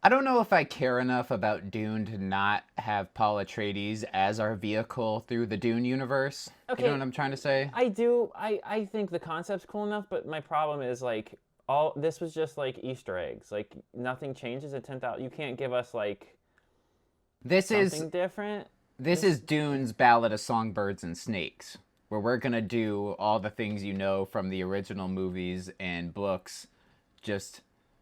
I don't know if I care enough about Dune to not have Paul Atreides as our vehicle through the Dune universe. You know what Okay, I'm trying to say? I do. I think the concept's cool enough, but my problem is like all this was just like Easter eggs. Like nothing changes at 10,000. You can't give us like This is something different. this is This Dune's Ballad of Songbirds and Snakes, where we're gonna do all the things you know from the original movies and books, just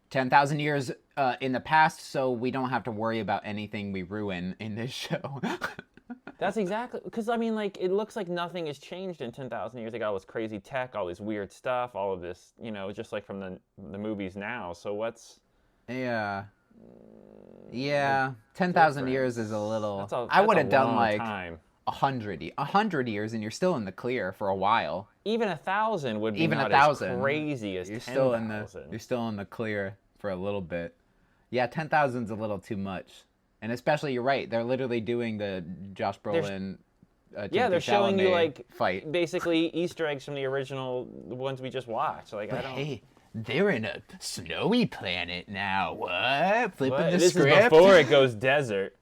10,000 years in the past, so we don't have to worry about anything we ruin in this show. That's exactly because I mean, like, it looks like nothing has changed in 10,000 years. They got all this crazy tech, all this weird stuff, all of this, just like from the movies now. So what's Yeah. the Yeah. 10,000 years is a difference? little. I That's would a have done long like time. 100 years and you're still in the clear for a while. Even 1,000 would be Even a not as thousand, crazy as you're still in the 10,000. you're still in the clear for a little bit. Yeah, 10,000's a little too much. And especially you're right. They're literally doing the Josh Brolin Yeah, they're Timothée showing you Chalamet like fight. basically Easter eggs from the original the ones we just watched. Like But I don't. hey, they're in a snowy planet now. What? Flipping What? the This is script? before it goes desert.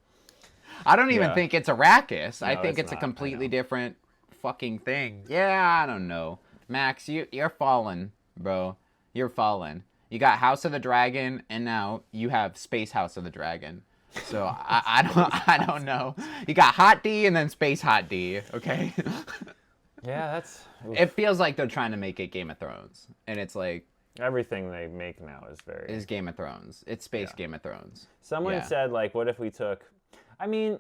I don't even Yeah. think it's Arrakis. I No, think it's it's a not. I completely know. different fucking thing. Yeah, I don't know. Max, you're fallen, bro. You're fallen. You got House of the Dragon, and now you have Space House of the Dragon. So I don't know. You got Hot D and then Space Hot D. Okay. Yeah, that's It feels like they're trying to make it Game of Thrones, and it's like everything they make now is very. is Game of Thrones. It's space Yeah. Game of Thrones. Someone Yeah. said like, what if we took? I mean,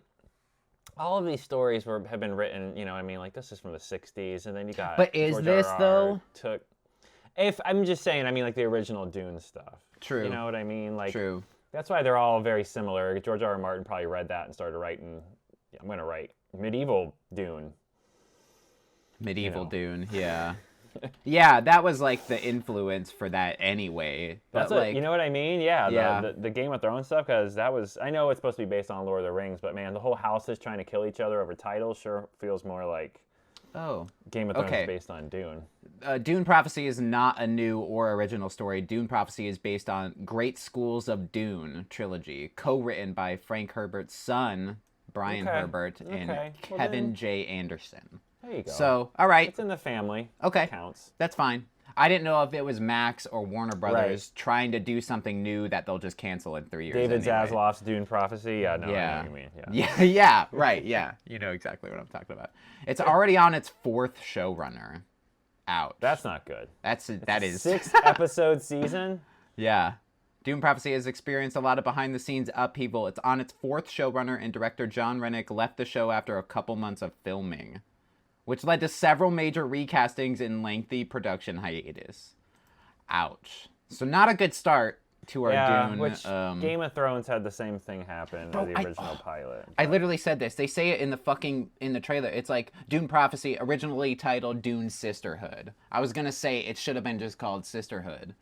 all of these stories have been written. I mean, like this is from the '60s, and then you got. But is George this, R.R. though? Took. If I'm just saying, I mean, like the original Dune stuff. True. You know what I mean? Like. True. That's why they're all very similar. George R.R. Martin probably read that and started writing. I'm going to write medieval Dune. Medieval You know. Dune, yeah. Yeah, that was like the influence for that anyway. That's But like, you know what I mean? Yeah, Yeah. the Game of Thrones stuff, because that was, I know it's supposed to be based on Lord of the Rings, but man, the whole house is trying to kill each other over titles sure feels more like oh, Game of Thrones Okay. based on Dune. Dune Prophecy is not a new or original story. Dune Prophecy is based on Great Schools of Dune trilogy, co-written by Frank Herbert's son, Brian Okay. Herbert, and Okay. Well, Kevin then- J. Anderson. There you go. So, all right, It's in the family. okay, Counts. that's fine. I didn't know if it was Max or Warner Brothers trying to do something new that they'll just cancel in 3 years. David anyway. Zaslav's Dune Prophecy. Yeah, no, I know Yeah. what you mean. Yeah. Yeah, yeah, right, yeah. You know exactly what I'm talking about. It's already on its 4th showrunner. Ouch. That's not good. That is 6-episode season. Yeah. Dune Prophecy has experienced a lot of behind-the-scenes upheaval. It's on its 4th showrunner, and director John Rennick left the show after a couple months of filming, which led to several major recastings and lengthy production hiatus. Ouch. So not a good start to our Yeah, Dune. which Game of Thrones had the same thing happen Bro, in the original pilot. I literally said this. They say it in the trailer. It's like Dune Prophecy, originally titled Dune Sisterhood. I was gonna say it should have been just called Sisterhood.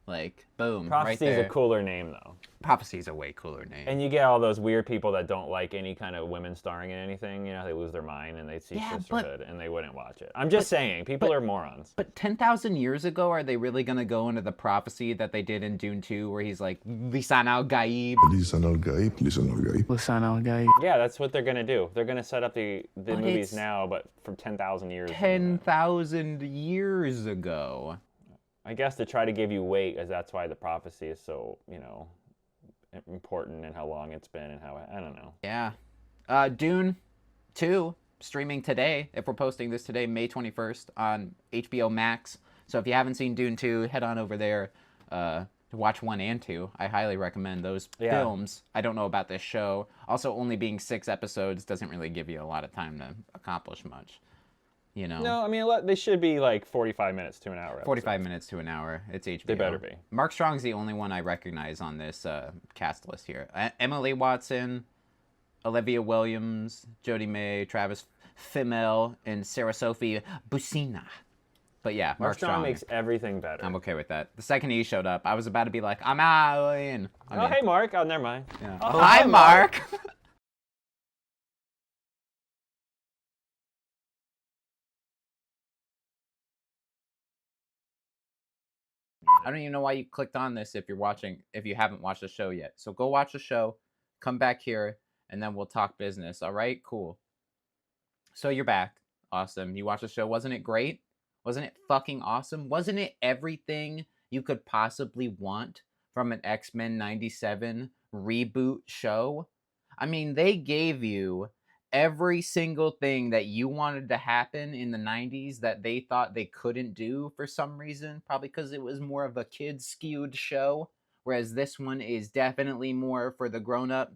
Like, boom, right Prophecy there. is a cooler name, though. Prophecy's a way cooler name. And you get all those weird people that don't like any kind of women starring in anything. They lose their mind and they see Yeah, but- Sisterhood and they wouldn't watch it. I'm just saying, people are morons. But 10,000 years ago, are they really gonna go into the prophecy that they did in Dune 2, where he's like, Lisan al-Gaib? لسان الغيب لسان الغيب Yeah, that's what they're gonna do. They're gonna set up the But movies it's now, but from 10,000 years. 10,000 years ago. I guess to try to give you weight, as that's why the prophecy is so important and how long it's been and how I don't know. Yeah. Dune 2, streaming today, if we're posting this today, May 21st, on HBO Max. So if you haven't seen Dune 2, head on over there to watch 1 and 2. I highly recommend those films. I don't know about this show. Also, only being 6 episodes doesn't really give you a lot of time to accomplish much. No, I mean, they should be like 45 minutes to an hour. 45 minutes to an hour. It's HBO. They better be. Mark Strong's the only one I recognize on this cast list here. Emily Watson, Olivia Williams, Jodie May, Travis Fimmel, and Sarah Sophie Buscina. But yeah, Mark Strong Strong makes everything better. I'm okay with that. The second he showed up, I was about to be like, I'm out in. Oh, hey, Mark. Oh, never mind. Yeah. Oh, Hi, Mark. I don't even know why you clicked on this if you haven't watched the show yet. So go watch the show, come back here, and then we'll talk business. All right, cool. So you're back. Awesome. You watched the show. Wasn't it great? Wasn't it fucking awesome? Wasn't it everything you could possibly want from an X-Men 97 reboot show? I mean, they gave you every single thing that you wanted to happen in the 90s that they thought they couldn't do for some reason, probably because it was more of a kid skewed show, whereas this one is definitely more for the grown-ups.